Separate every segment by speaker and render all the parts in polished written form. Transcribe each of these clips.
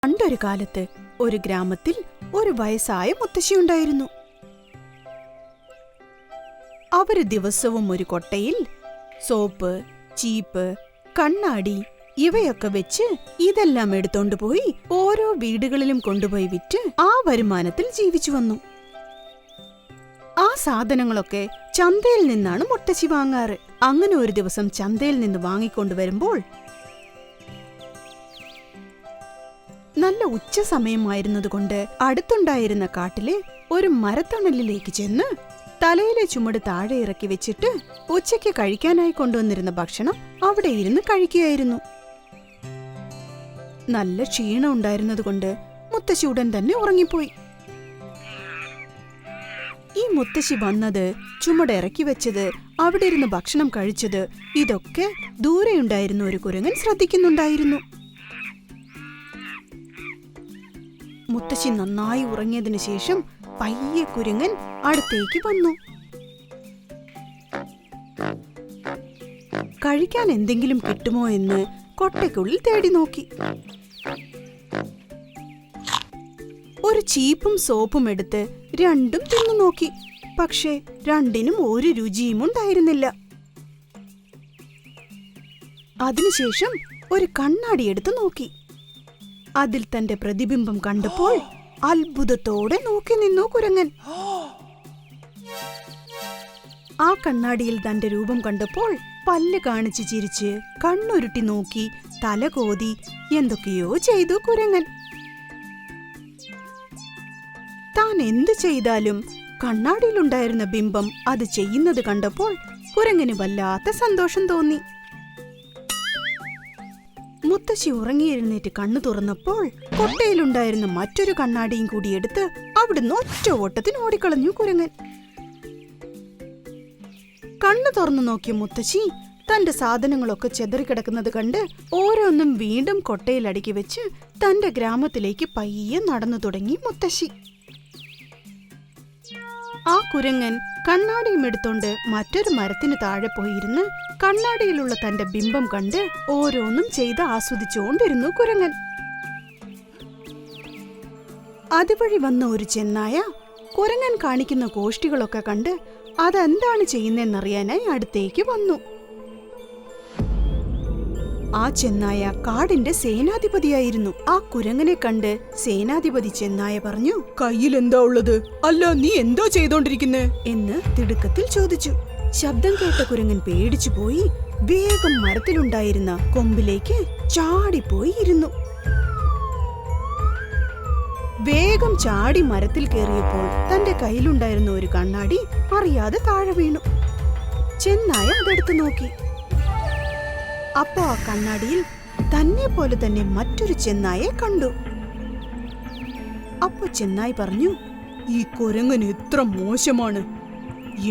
Speaker 1: പണ്ടൊരു കാലത്ത് ഒരു ഗ്രാമത്തിൽ ഒരു വയസ്സായ മുത്തശ്ശിയുണ്ടായിരുന്നു. അവര് ദിവസവും ഒരു കൊട്ടയിൽ സോപ്പ്, ചീപ്പ്, കണ്ണാടി ഇവയൊക്കെ വെച്ച് ഇതെല്ലാം എടുത്തോണ്ടുപോയി ഓരോ വീടുകളിലും കൊണ്ടുപോയി വിറ്റ് ആ വരുമാനത്തിൽ ജീവിച്ചു വന്നു. ആ സാധനങ്ങളൊക്കെ ചന്തയിൽ നിന്നാണ് മുത്തശ്ശി വാങ്ങാറ്. അങ്ങനെ ഒരു ദിവസം ചന്തയിൽ നിന്ന് വാങ്ങിക്കൊണ്ടുവരുമ്പോൾ നല്ല ഉച്ച സമയമായിരുന്നതുകൊണ്ട് അടുത്തുണ്ടായിരുന്ന കാട്ടിലെ ഒരു മരത്തണലിലേക്ക് ചെന്ന് തലയിലെ ചുമട് താഴെ ഇറക്കി വെച്ചിട്ട് ഉച്ചയ്ക്ക് കഴിക്കാനായി കൊണ്ടുവന്നിരുന്ന ഭക്ഷണം അവിടെ ഇരുന്ന് കഴിക്കുകയായിരുന്നു. നല്ല ക്ഷീണം ഉണ്ടായിരുന്നതുകൊണ്ട് മുത്തശ്ശി ഉടൻ തന്നെ ഉറങ്ങിപ്പോയി. ഈ മുത്തശ്ശി വന്നത്, ചുമട് ഇറക്കി വെച്ചത്, അവിടെ ഇരുന്ന് ഭക്ഷണം കഴിച്ചത് ഇതൊക്കെ ദൂരെയുണ്ടായിരുന്ന ഒരു കുരങ്ങൻ ശ്രദ്ധിക്കുന്നുണ്ടായിരുന്നു. മുത്തശ്ശി നന്നായി ഉറങ്ങിയതിനു ശേഷം പയ്യെ കുരങ്ങൻ അടുത്തേക്ക് വന്നു. കഴിക്കാൻ എന്തെങ്കിലും കിട്ടുമോ എന്ന് കൊട്ടയ്ക്കുള്ളിൽ തേടി നോക്കി. ഒരു ചീപ്പും സോപ്പും എടുത്ത് രണ്ടും തിന്നു നോക്കി. പക്ഷേ രണ്ടിനും ഒരു രുചിയും ഉണ്ടായിരുന്നില്ല. അതിനുശേഷം ഒരു കണ്ണാടി എടുത്ത് നോക്കി. അതിൽ തന്റെ പ്രതിബിംബം കണ്ടപ്പോൾ അത്ഭുതത്തോടെ നോക്കി നിന്നു കുരങ്ങൻ. ആ കണ്ണാടിയിൽ തന്റെ രൂപം കണ്ടപ്പോൾ പല്ല് കാണിച്ച് ചിരിച്ച് കണ്ണുരുട്ടി നോക്കി തല കോതി എന്തൊക്കെയോ ചെയ്തു കുരങ്ങൻ. താൻ എന്തു ചെയ്താലും കണ്ണാടിയിലുണ്ടായിരുന്ന ബിംബം അത് ചെയ്യുന്നത് കണ്ടപ്പോൾ കുരങ്ങന് വല്ലാത്ത സന്തോഷം തോന്നി. മുത്തശ്ശി ഉറങ്ങിയെഴുന്നേറ്റ് കണ്ണു തുറന്നപ്പോൾ കൊട്ടയിലുണ്ടായിരുന്ന മറ്റൊരു കണ്ണാടിയും കൂടി എടുത്ത് അവിടുന്ന് ഒറ്റ ഓട്ടത്തിന് ഓടിക്കളഞ്ഞു കുരങ്ങൻ. കണ്ണു തുറന്നു നോക്കിയ മുത്തശ്ശി തന്റെ സാധനങ്ങളൊക്കെ ചെതറിക്കിടക്കുന്നത് കണ്ട് ഓരോന്നും വീണ്ടും കൊട്ടയിൽ അടുക്കി വെച്ച് തന്റെ ഗ്രാമത്തിലേക്ക് പയ്യെ നടന്നു തുടങ്ങി മുത്തശ്ശി. ആ കുരങ്ങൻ കണ്ണാടിയും എടുത്തോണ്ട് മറ്റൊരു മരത്തിന് താഴെ പോയിരുന്ന് കണ്ണാടിയിലുള്ള തന്റെ ബിംബം കണ്ട് ഓരോന്നും ചെയ്ത് ആസ്വദിച്ചുകൊണ്ടിരുന്നു കുരങ്ങൻ. അതുവഴി വന്ന ഒരു ചെന്നായ കുരങ്ങൻ കാണിക്കുന്ന കോഷ്ടികളൊക്കെ കണ്ട് അതെന്താണ് ചെയ്യുന്നതെന്നറിയാനായി അടുത്തേക്ക് വന്നു. ആ ചെന്നായ കാടിന്റെ സേനാധിപതിയായിരുന്നു. ആ കുരങ്ങനെ കണ്ട് സേനാധിപതി ചെന്നായ പറഞ്ഞു,
Speaker 2: കയ്യിൽ എന്താ ഉള്ളത്? അല്ല, നീ എന്താ ചെയ്തോണ്ടിരിക്കുന്നേ
Speaker 1: എന്ന് തിടുക്കത്തിൽ ചോദിച്ചു. ശബ്ദം കേട്ട കുരങ്ങൻ പേടിച്ചു പോയി വേഗം മരത്തിലുണ്ടായിരുന്ന കൊമ്പിലേക്ക് ചാടിപ്പോയി ഇരുന്നു. വേഗം ചാടി മരത്തിൽ കയറിയപ്പോൾ തന്റെ കയ്യിലുണ്ടായിരുന്ന ഒരു കണ്ണാടി അറിയാതെ താഴെ വീണു. ചെന്നായ അതെടുത്തു നോക്കി. അപ്പോ ആ കണ്ണാടിയിൽ തന്നെ പോലെ തന്നെ മറ്റൊരു ചെന്നായെ കണ്ടു. അപ്പോ ചെന്നായി പറഞ്ഞു,
Speaker 2: ഈ കുരങ്ങൻ എത്ര മോശമാണ്.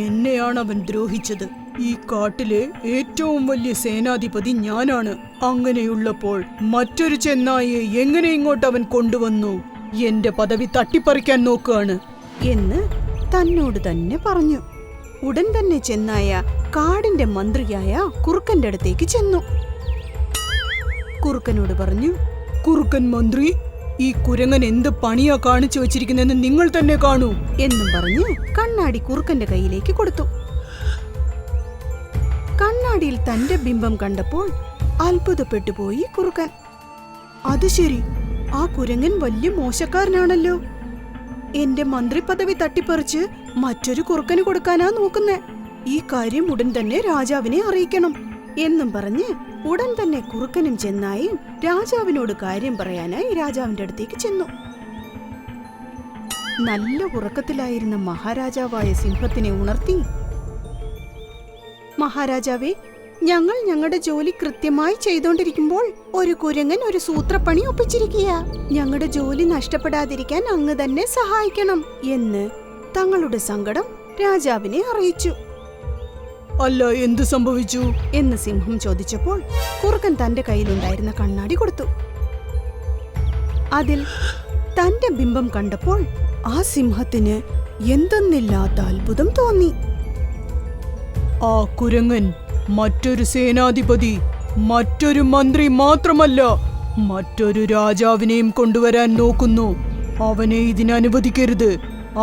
Speaker 2: എന്നെയാണ് അവൻ ദ്രോഹിച്ചത്. ഈ കാട്ടിലെ ഏറ്റവും വലിയ സേനാധിപതി ഞാനാണ്. അങ്ങനെയുള്ളപ്പോൾ മറ്റൊരു ചെന്നായെ എങ്ങനെ ഇങ്ങോട്ട് അവൻ കൊണ്ടുവന്നു? എന്റെ പദവി തട്ടിപ്പറിക്കാൻ നോക്കുകയാണ്
Speaker 1: എന്ന് തന്നോട് തന്നെ പറഞ്ഞു. ഉടൻ തന്നെ ചെന്നായ കാടിന്റെ മന്ത്രിയായ കുറുക്കന്റെ അടുത്തേക്ക് ചെന്നു. കുറുക്കനോട് പറഞ്ഞു,
Speaker 2: കുറുക്കൻ മന്ത്രി, ഈ കുരങ്ങൻ എന്ത് പണിയാ കാണിച്ചു വെച്ചിരിക്കുന്നെന്ന് നിങ്ങൾ തന്നെ കാണൂ
Speaker 1: എന്നും പറഞ്ഞ് കണ്ണാടി കുറുക്കന്റെ കയ്യിലേക്ക് കൊടുത്തു. കണ്ണാടിയിൽ തന്റെ ബിംബം കണ്ടപ്പോൾ അത്ഭുതപ്പെട്ടു പോയി കുറുക്കൻ. അത് ശരി, ആ കുരങ്ങൻ വലിയ മോശക്കാരനാണല്ലോ. എന്റെ മന്ത്രി പദവി തട്ടിപ്പറിച്ച് മറ്റൊരു കുറുക്കന് കൊടുക്കാനാ നോക്കുന്നേ. ഈ കാര്യം ഉടൻ തന്നെ രാജാവിനെ അറിയിക്കണം എന്നും പറഞ്ഞ് ഉടൻ തന്നെ കുറുക്കനും ചെന്നായും രാജാവിനോട് കാര്യം പറയാനായി രാജാവിന്റെ അടുത്തേക്ക് ചെന്നു. നല്ല ഉറക്കത്തിലായിരുന്ന മഹാരാജാവായ സിംഹത്തിനെ ഉണർത്തി, മഹാരാജാവേ, ഞങ്ങൾ ഞങ്ങളുടെ ജോലി കൃത്യമായി ചെയ്തോണ്ടിരിക്കുമ്പോൾ ഒരു കുരങ്ങൻ ഒരു സൂത്രപ്പണി ഒപ്പിച്ചിരിക്കുക. ഞങ്ങളുടെ ജോലി നഷ്ടപ്പെടാതിരിക്കാൻ അങ്ങ് തന്നെ സഹായിക്കണം എന്ന് തങ്ങളുടെ സങ്കടം രാജാവിനെ അറിയിച്ചു.
Speaker 2: അല്ല, എന്ത് സംഭവിച്ചു
Speaker 1: എന്ന് സിംഹം ചോദിച്ചപ്പോൾ കുറുക്കൻ തന്റെ കയ്യിലുണ്ടായിരുന്ന കണ്ണാടി കൊടുത്തു. അതിൽ തന്റെ ബിംബം കണ്ടപ്പോൾ ആ സിംഹത്തിന് എന്തെന്നില്ലാത്ത അത്ഭുതം തോന്നി.
Speaker 2: ആ കുരങ്ങൻ മറ്റൊരു സേനാധിപതി, മറ്റൊരു മന്ത്രി മാത്രമല്ല, മറ്റൊരു രാജാവിനെയും കൊണ്ടുവരാൻ നോക്കുന്നു. അവനെ ഇതിനനുവദിക്കരുത്.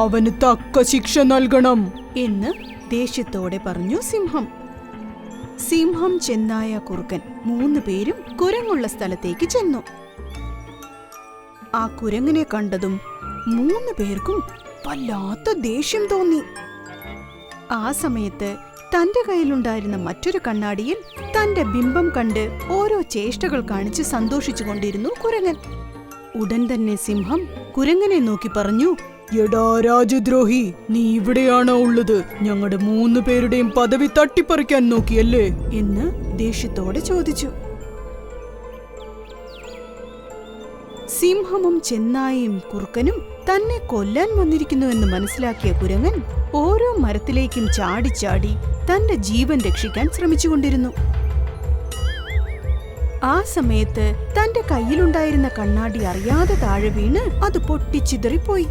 Speaker 2: അവന് തക്ക ശിക്ഷ നൽകണം
Speaker 1: എന്ന് ദേഷ്യത്തോടെ പറഞ്ഞു സിംഹം. സിംഹം, ചെന്നായ, കുറുക്കൻ 3 പേരും കുരങ്ങുള്ള സ്ഥലത്തേക്ക് ചെന്നു. ആ കുരങ്ങിനെ കണ്ടതും 3 പേർക്കും വല്ലാത്ത ദേഷ്യം തോന്നി. ആ സമയത്ത് തന്റെ കയ്യിലുണ്ടായിരുന്ന മറ്റൊരു കണ്ണാടിയിൽ തന്റെ ബിംബം കണ്ട് ഓരോ ചേഷ്ടകൾ കാണിച്ച് സന്തോഷിച്ചു കൊണ്ടിരുന്നു കുരങ്ങൻ. ഉടൻ തന്നെ സിംഹം കുരങ്ങനെ നോക്കി പറഞ്ഞു,
Speaker 2: എടാ രാജദ്രോഹി, നീ ഇവിടെയാണോ ഉള്ളത്? ഞങ്ങളുടെ 3 പേരുടെയും പദവി തട്ടിപ്പറിക്കാൻ നോക്കിയല്ലേ
Speaker 1: എന്ന് ദേഷ്യത്തോടെ ചോദിച്ചു. സിംഹവും ചെന്നായയും കുറുക്കനും തന്നെ കൊല്ലാൻ വന്നിരിക്കുന്നുവെന്ന് മനസ്സിലാക്കിയ കുരങ്ങൻ ഓരോ മരത്തിലേക്കും ചാടി തന്റെ ജീവൻ രക്ഷിക്കാൻ ശ്രമിച്ചുകൊണ്ടിരുന്നു. ആ സമയത്ത് തന്റെ കയ്യിലുണ്ടായിരുന്ന കണ്ണാടി അറിയാതെ താഴെ വീണ് അത് പൊട്ടിച്ചിതറിപ്പോയി.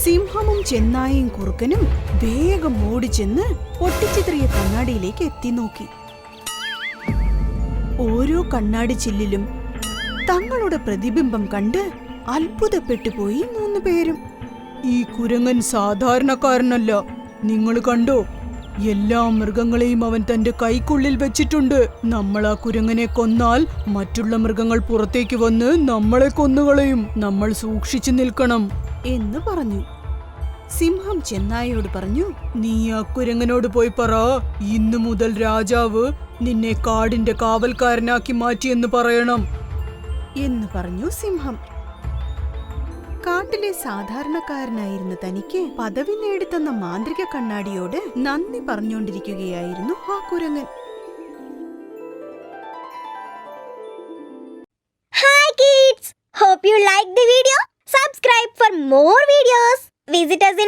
Speaker 1: സിംഹവും ചെന്നായയും കുറുക്കനും വേഗം ഓടിച്ചെന്ന് പൊട്ടിച്ചിതറിയ കണ്ണാടിയിലേക്ക് എത്തി നോക്കി. ഓരോ കണ്ണാടി ചില്ലിലും തങ്ങളുടെ പ്രതിബിംബം കണ്ട് അത്ഭുതപ്പെട്ടുപോയി 3 പേരും.
Speaker 2: ഈ കുരങ്ങൻ സാധാരണക്കാരനല്ല. നിങ്ങൾ കണ്ടോ? എല്ലാ മൃഗങ്ങളെയും അവൻ തന്റെ കൈക്കുള്ളിൽ വെച്ചിട്ടുണ്ട്. നമ്മൾ ആ കുരങ്ങനെ കൊന്നാൽ മറ്റുള്ള മൃഗങ്ങൾ പുറത്തേക്ക് വന്ന് നമ്മളെ കൊന്നുകളയും. നമ്മൾ സൂക്ഷിച്ചു നിൽക്കണം
Speaker 1: എന്ന് പറഞ്ഞു. സിംഹം ചെന്നായയോട് പറഞ്ഞു,
Speaker 2: നീ ആ കുരങ്ങനോട് പോയി പറ, ഇന്നു മുതൽ രാജാവ് നിന്നെ കാടിന്റെ കാവൽക്കാരനാക്കി മാറ്റിയെന്ന് പറയണം
Speaker 1: എന്ന് പറഞ്ഞു സിംഹം. കാട്ടിലെ സാധാരണക്കാരനായിരുന്ന തനിക്ക് പദവി നേടിത്തന്ന മാന്ത്രിക കണ്ണാടിയോട് നന്ദി പറഞ്ഞുകൊണ്ടിരിക്കുകയായിരുന്നു ആ കുരങ്ങൻ.
Speaker 3: Hi kids! Hope you liked the video. Subscribe for more videos. Visit us in